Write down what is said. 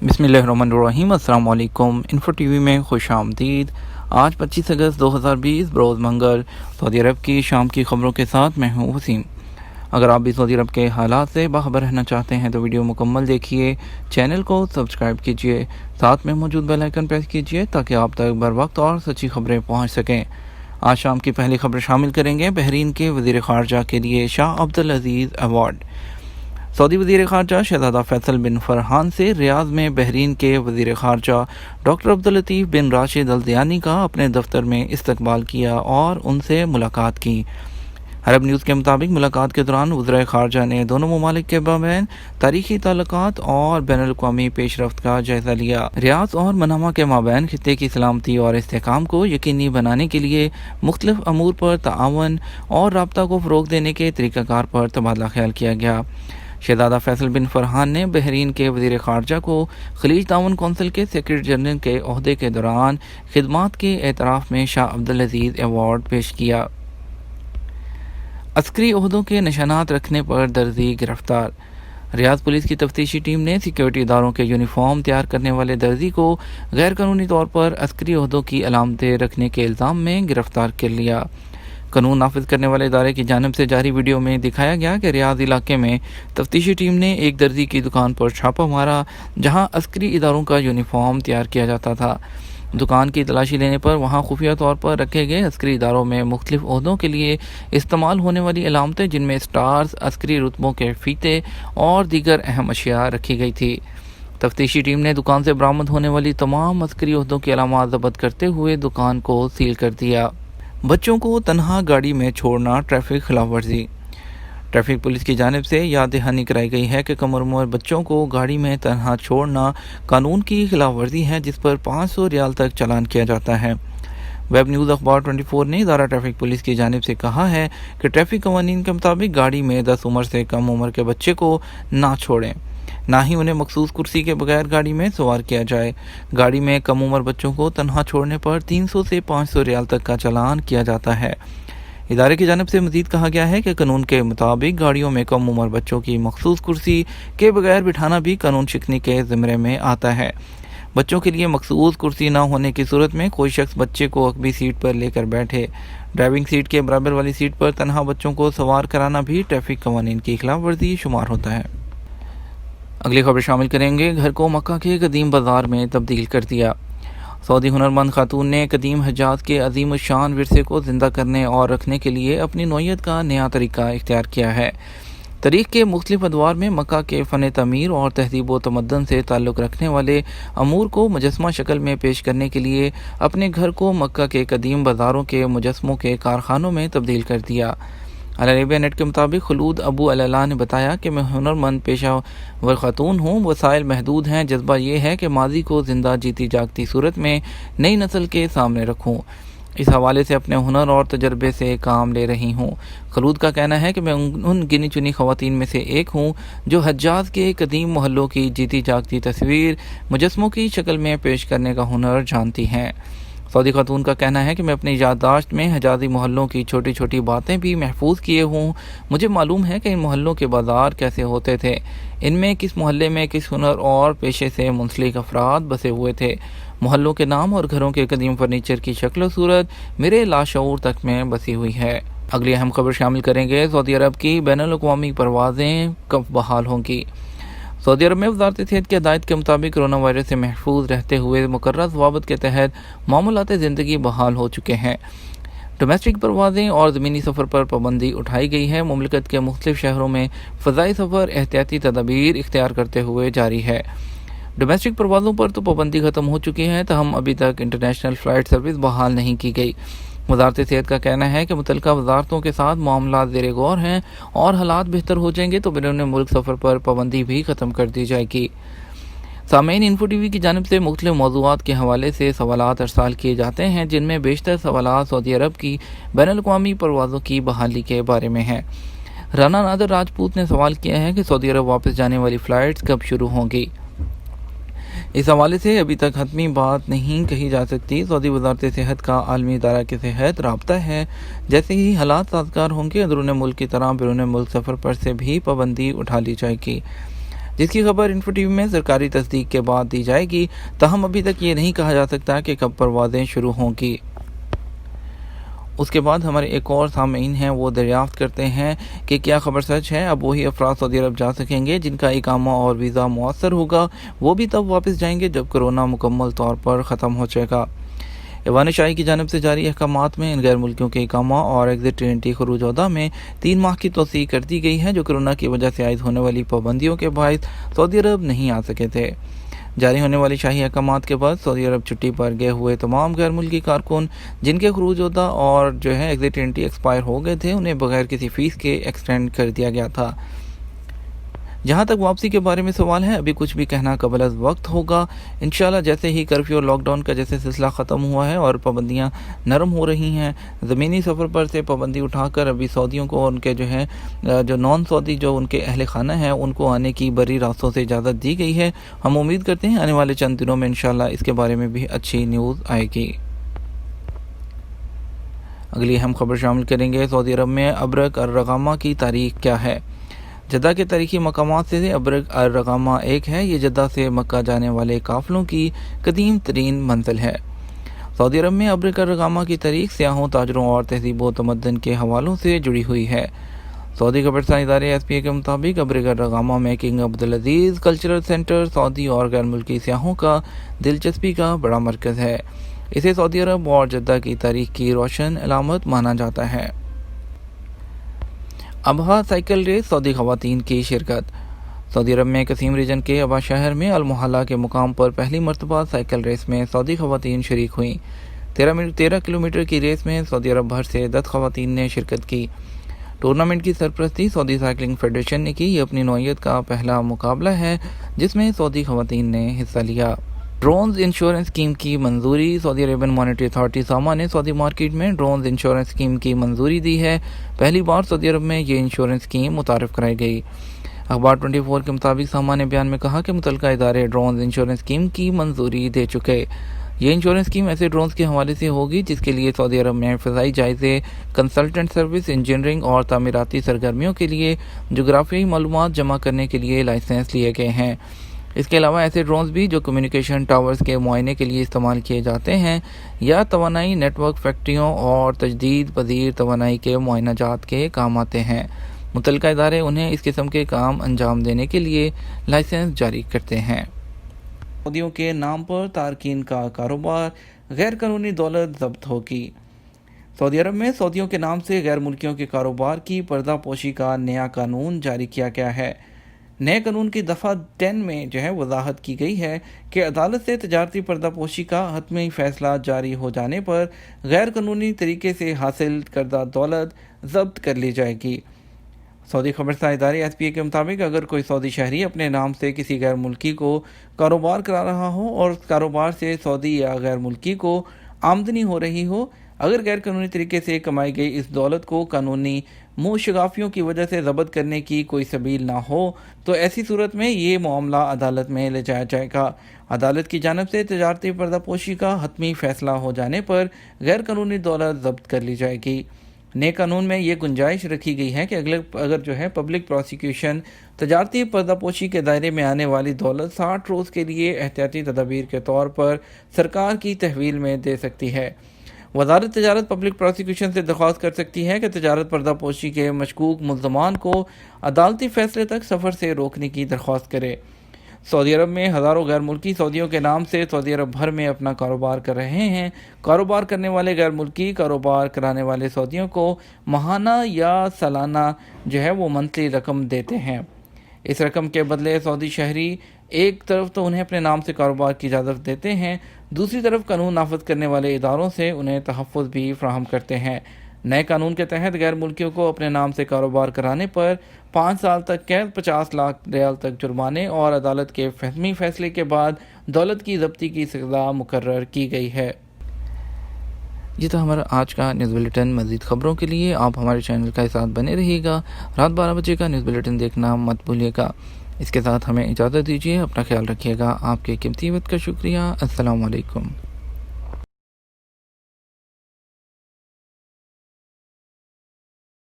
बिस्मिल्लाहिर्रहमानिर्रहीम। अस्सलाम वालेकुम। इन्फो टीवी में खुश आमदीद। आज 25 अगस्त 2020 बरोज़ मंगल सऊदी अरब की शाम की खबरों के साथ मैं हूँ वसीम। अगर आप भी सऊदी अरब के हालात से बाखबर रहना चाहते हैं तो वीडियो मुकम्मल देखिए, चैनल को सब्सक्राइब कीजिए, साथ में मौजूद बेल आइकन प्रेस कीजिए ताकि आप तक बर वक्त और सच्ची खबरें पहुँच सकें। आज शाम की पहली खबर शामिल करेंगे बहरीन के वज़ीर ख़ारजा के लिए शाह अब्दुल अज़ीज़ अवार्ड। सऊदी वज़ीर ख़ारजा शहज़ादा फैसल बिन फरहान से रियाद में बहरीन के वज़ीर ख़ारजा डॉक्टर अब्दुल लतीफ़ बिन राशिद अल ज़यानी का अपने दफ्तर में इस्तकबाल किया और उनसे मुलाकात की। अरब न्यूज़ के मुताबिक मुलाकात के दौरान वज़ीर ख़ारजा ने दोनों ममालिक के माबैन तारीख़ी ताल्लुकात और बैनुल-अक़वामी पेशरफ्त का जायज़ा लिया। रियाद और मनामा के माबैन खित्ते की सलामती और इस्तेहकाम को यकीनी बनाने के लिए मुख्तलिफ़ अमूर पर ताआवन और राब्ता को फ़रोग़ देने के तरीक़ाकार पर तबादला ख्याल किया गया। शहज़ादा फैसल बिन फरहान ने बहरीन के वज़ीर ख़ारजा को ख़लीज ताउन कौंसिल के सेक्रेटरी जनरल के ओहदे के दौरान खिदमात के एतराफ़ में शाह अब्दुल अज़ीज़ अवार्ड पेश किया। अस्करी ओहदों के निशानात रखने पर दर्जी गिरफ्तार। रियाद पुलिस की तफ्तीशी टीम ने सिक्योरिटी इदारों के यूनिफॉर्म तैयार करने वाले दर्जी को गैर कानूनी तौर पर अस्करी ओहदों की अलामतें रखने के इल्ज़ाम में गिरफ्तार कर लिया। कानून नाफिज करने वाले इदारे की जानिब से जारी वीडियो में दिखाया गया कि रियाद इलाके में तफ्तीशी टीम ने एक दर्जी की दुकान पर छापा मारा जहां अस्करी इदारों का यूनिफॉर्म तैयार किया जाता था। दुकान की तलाशी लेने पर वहां खुफिया तौर पर रखे गए अस्करी इदारों में मुख्तलिफ ओहदों के लिए इस्तेमाल होने वाली अलामतें जिनमें स्टार्स, अस्करी रुतबों के फीते और दीगर अहम अशिया रखी गई थी। तफ्तीशी टीम ने दुकान से बरामद होने वाली तमाम अस्करी ओहदों की अलामात ज़ब्त करते हुए दुकान को सील कर दिया। बच्चों को तन्हा गाड़ी में छोड़ना ट्रैफिक खिलाफ वर्जी। ट्रैफिक पुलिस की जानिब से याद दहानी कराई गई है कि कम उम्र बच्चों को गाड़ी में तन्हा छोड़ना कानून की खिलाफ वर्जी है जिस पर 500 रियाल तक चालान किया जाता है। वेब न्यूज़ अखबार 24 ने इदारा ट्रैफिक पुलिस की जानिब से कहा है कि ट्रैफिक कवानीन के मुताबिक गाड़ी में 10 उम्र से कम उम्र के बच्चे को ना छोड़ें, ना ही उन्हें मखसूस कुर्सी के बगैर गाड़ी में सवार किया जाए। गाड़ी में कम उम्र बच्चों को तन्हा छोड़ने पर 300 से 500 रियाल तक का चालान किया जाता है। इदारे की जानिब से मज़ीद कहा गया है कि कानून के मुताबिक गाड़ियों में कम उम्र बच्चों की मखसूस कुर्सी के बगैर बिठाना भी कानून शिकनी के ज़िम्मे में आता है। बच्चों के लिए मखसूस कुर्सी न होने की सूरत में कोई शख्स बच्चे को अकबी सीट पर लेकर बैठे, ड्राइविंग सीट के बराबर वाली सीट पर तन्हा बच्चों को सवार कराना भी ट्रैफिक कवानीन की खिलाफ वर्जी शुमार होता है। अगली खबर शामिल करेंगे घर को मक्का के कदीम बाज़ार में तब्दील कर दिया। सऊदी हुनरमंद खातून ने कदीम हज्जाज के अजीम शान विरसे को ज़िंदा करने और रखने के लिए अपनी नौयत का नया तरीका इख्तियार किया है। तारीख़ के मुख्तलिफ अदवार में मक्का के फ़न तमीर और तहज़ीब व तमद्दन से ताल्लुक़ रखने वाले अमूर को मुजस्मा शक्ल में पेश करने के लिए अपने घर को मक्का के कदीम बाज़ारों के मुजस्मों के कारखानों में तब्दील कर दिया। अल अरेबिया नेट के मुताबिक खलूद अबू अल-अला ने बताया कि मैं हुनरमंद पेशा वर खातून हूँ, वसाइल महदूद हैं, जज्बा ये है कि माजी को ज़िंदा जीती जागती सूरत में नई नस्ल के सामने रखूँ। इस हवाले से अपने हुनर और तजर्बे से काम ले रही हूँ। खलूद का कहना है कि मैं उन गिनी चुनी ख़वातीन में से एक हूँ जो हज्जाज के कदीम मोहल्लों की जीती जागती तस्वीर मुजस्मों की शक्ल में पेश करने का हुनर जानती हैं। सऊदी खातून का कहना है कि मैं अपनी याददाश्त में हजाजी मोहल्लों की छोटी छोटी बातें भी महफूज किए हूँ। मुझे मालूम है कि इन मोहल्लों के बाज़ार कैसे होते थे, इनमें किस मोहल्ले में किस हुनर और पेशे से मुंसलिक अफराद बसे हुए थे। मोहल्लों के नाम और घरों के कदीम फर्नीचर की शक्ल सूरत मेरे लाशऊर तक में बसी हुई है। अगली अहम खबर शामिल करेंगे सऊदी अरब की बैनुल-अक़वामी परवाज़ें कब बहाल होंगी। सऊदी अरब में वज़ारत सेहत की हिदायत के मुताबिक कोरोना वायरस से महफूज रहते हुए मुकर्रर ज़वाबित के तहत मामूलात ज़िंदगी बहाल हो चुके हैं। डोमेस्टिक परवाज़ें और ज़मीनी सफ़र पर पाबंदी उठाई गई है। मुमलिकत के मुख्तलिफ शहरों में फ़ज़ाई सफ़र एहतियाती तदाबीर इख्तियार करते हुए जारी है। डोमेस्टिक परवाज़ों पर तो पाबंदी ख़त्म हो चुकी है, तहम अभी तक इंटरनेशनल फ़्लाइट सर्विस बहाल नहीं की गई। वज़ारत सेहत का कहना है कि मुतल्लिका वज़ारतों के साथ मामला ज़ेर गौर हैं और हालात बेहतर हो जाएंगे तो बैरून मुल्क सफ़र पर पाबंदी भी ख़त्म कर दी जाएगी। सामईन, इन्फो टीवी की जानिब से मुख्तलिफ मौज़ूआत के हवाले से सवालात अरसाल किए जाते हैं जिनमें बेशतर सवालात सऊदी अरब की बैनुल-अक़वामी परवाज़ों की बहाली के बारे में हैं। राना नादर राजपूत ने सवाल किया है कि सऊदी अरब वापस जाने वाली फ़्लाइट्स कब शुरू होंगी। इस हवाले से अभी तक हतमी बात नहीं कही जा सकती। सऊदी वज़ारत सेहत का आलमी इदारा के तहत राब्ता है, जैसे ही हालात साज़गार होंगे अंदरून मुल्क की तरह बैरून मुल्क सफ़र पर से भी पाबंदी उठा ली जाएगी। جس کی خبر انفو ٹی وی میں سرکاری تصدیق کے بعد دی جائے گی، تاہم ابھی تک یہ نہیں کہا جا سکتا کہ کب پروازیں شروع ہوں گی۔ اس کے بعد ہمارے ایک اور سامعین ہیں، وہ دریافت کرتے ہیں کہ کیا خبر سچ ہے؟ اب وہی افراد سعودی عرب جا سکیں گے جن کا اقامہ اور ویزا مؤثر ہوگا، وہ بھی تب واپس جائیں گے جب کورونا مکمل طور پر ختم ہو جائے گا۔ ایوان شاہی کی جانب سے جاری احکامات میں ان غیر ملکیوں کے اقامہ اور ایگزٹ انٹری خروج عہدہ میں 3 ماہ کی توسیع کر دی گئی ہے، جو کورونا کی وجہ سے عائد ہونے والی پابندیوں کے باعث سعودی عرب نہیں آ سکے تھے۔ جاری ہونے والی شاہی احکامات کے بعد سعودی عرب چھٹی پر گئے ہوئے تمام غیر ملکی کارکن جن کے خروج عہدہ اور ایگزٹ انٹری ایکسپائر ہو گئے تھے، انہیں بغیر کسی فیس کے ایکسٹینڈ کر دیا گیا تھا۔ جہاں تک واپسی کے بارے میں سوال ہے، ابھی کچھ بھی کہنا قبل از وقت ہوگا۔ انشاءاللہ جیسے ہی کرفیو اور لاک ڈاؤن کا جیسے سلسلہ ختم ہوا ہے اور پابندیاں نرم ہو رہی ہیں، زمینی سفر پر سے پابندی اٹھا کر ابھی سعودیوں کو ان کے جو نان سعودی جو ان کے اہل خانہ ہیں ان کو آنے کی بری راستوں سے اجازت دی گئی ہے۔ ہم امید کرتے ہیں آنے والے چند دنوں میں انشاءاللہ اس کے بارے میں بھی اچھی نیوز آئے گی۔ اگلی اہم خبر شامل کریں گے، سعودی عرب میں ابرق الرغامہ کی تاریخ کیا ہے؟ جدہ کے تاریخی مقامات سے ابرق الرغامہ ایک ہے۔ یہ جدہ سے مکہ جانے والے قافلوں کی قدیم ترین منزل ہے۔ سعودی عرب میں ابرق الرغامہ کی تاریخ سیاحوں، تاجروں اور تہذیب و تمدن کے حوالوں سے جڑی ہوئی ہے۔ سعودی خبررساں ادارے SPA کے مطابق ابرق الرغامہ میں کنگ عبدالعزیز کلچرل سینٹر سعودی اور غیر ملکی سیاحوں کا دلچسپی کا بڑا مرکز ہے۔ اسے سعودی عرب اور جدہ کی تاریخ کی روشن علامت مانا جاتا ہے۔ ابہا سائیکل ریس، سعودی خواتین کی شرکت۔ سعودی عرب میں قسیم ریجن کے ابہا شہر میں المحلہ کے مقام پر پہلی مرتبہ سائیکل ریس میں سعودی خواتین شریک ہوئیں۔ 13 کلومیٹر کی ریس میں سعودی عرب بھر سے 10 خواتین نے شرکت کی۔ ٹورنامنٹ کی سرپرستی سعودی سائیکلنگ فیڈریشن نے کی۔ یہ اپنی نوعیت کا پہلا مقابلہ ہے جس میں سعودی خواتین نے حصہ لیا۔ ڈرونز انشورنس اسکیم کی منظوری، سعودی عربین مانیٹری اتھارٹی ساما نے سعودی مارکیٹ میں ڈرونز انشورنس اسکیم کی منظوری دی ہے۔ پہلی بار سعودی عرب میں یہ انشورنس اسکیم متعارف کرائی گئی۔ اخبار 24 کے مطابق ساما نے بیان میں کہا کہ متعلقہ ادارے ڈرونز انشورنس اسکیم کی منظوری دے چکے۔ یہ انشورنس اسکیم ایسے ڈرونز کے حوالے سے ہوگی جس کے لیے سعودی عرب میں فضائی جائزے، کنسلٹنٹ سروس، انجینئرنگ اور تعمیراتی سرگرمیوں کے لیے جغرافیائی معلومات جمع کرنے کے لیے لائسنس لیے گئے ہیں۔ اس کے علاوہ ایسے ڈرونز بھی جو کمیونیکیشن ٹاورز کے معائنے کے لیے استعمال کیے جاتے ہیں یا توانائی نیٹ ورک فیکٹریوں اور تجدید پذیر توانائی کے معائنہ جات کے کام آتے ہیں، متعلقہ ادارے انہیں اس قسم کے کام انجام دینے کے لیے لائسنس جاری کرتے ہیں۔ سعودیوں کے نام پر تارکین کا کاروبار، غیر قانونی دولت ضبط ہوگی۔ سعودی عرب میں سعودیوں کے نام سے غیر ملکیوں کے کاروبار کی پردہ پوشی کا نیا قانون جاری کیا گیا ہے۔ نئے قانون کی دفعہ 10 میں وضاحت کی گئی ہے کہ عدالت سے تجارتی پردہ پوشی کا حتمی فیصلہ جاری ہو جانے پر غیر قانونی طریقے سے حاصل کردہ دولت ضبط کر لی جائے گی۔ سعودی خبررساں ادارے SPA کے مطابق اگر کوئی سعودی شہری اپنے نام سے کسی غیر ملکی کو کاروبار کرا رہا ہو اور اس کاروبار سے سعودی یا غیر ملکی کو آمدنی ہو رہی ہو، اگر غیر قانونی طریقے سے کمائی گئی اس دولت کو قانونی منہ شگافیوں کی وجہ سے ضبط کرنے کی کوئی سبیل نہ ہو، تو ایسی صورت میں یہ معاملہ عدالت میں لے جایا جائے گا۔ عدالت کی جانب سے تجارتی پردہ پوشی کا حتمی فیصلہ ہو جانے پر غیر قانونی دولت ضبط کر لی جائے گی۔ نئے قانون میں یہ گنجائش رکھی گئی ہے کہ اگر پبلک پروسیکیوشن تجارتی پردہ پوشی کے دائرے میں آنے والی دولت 60 روز کے لیے احتیاطی تدابیر کے طور پر سرکار کی تحویل میں دے سکتی ہے۔ وزارت تجارت پبلک پروسیکیوشن سے درخواست کر سکتی ہے کہ تجارت پردہ پوشی کے مشکوک ملزمان کو عدالتی فیصلے تک سفر سے روکنے کی درخواست کرے۔ سعودی عرب میں ہزاروں غیر ملکی سعودیوں کے نام سے سعودی عرب بھر میں اپنا کاروبار کر رہے ہیں۔ کاروبار کرنے والے غیر ملکی کاروبار کرانے والے سعودیوں کو ماہانہ یا سالانہ وہ منتھلی رقم دیتے ہیں۔ اس رقم کے بدلے سعودی شہری ایک طرف تو انہیں اپنے نام سے کاروبار کی اجازت دیتے ہیں، دوسری طرف قانون نافذ کرنے والے اداروں سے انہیں تحفظ بھی فراہم کرتے ہیں۔ نئے قانون کے تحت غیر ملکیوں کو اپنے نام سے کاروبار کرانے پر 5 سال تک قید، 50 لاکھ ریال تک جرمانے اور عدالت کے حتمی فیصلے کے بعد دولت کی ضبطی کی سزا مقرر کی گئی ہے۔ یہ تھا ہمارا آج کا نیوز بلیٹن۔ مزید خبروں کے لیے آپ ہمارے چینل کا ساتھ بنے رہیے گا۔ رات 12 بجے کا نیوز بلیٹن دیکھنا مت بھولیے گا۔ اس کے ساتھ ہمیں اجازت دیجیے، اپنا خیال رکھیے گا۔ آپ کے قیمتی وقت کا شکریہ۔ السلام علیکم۔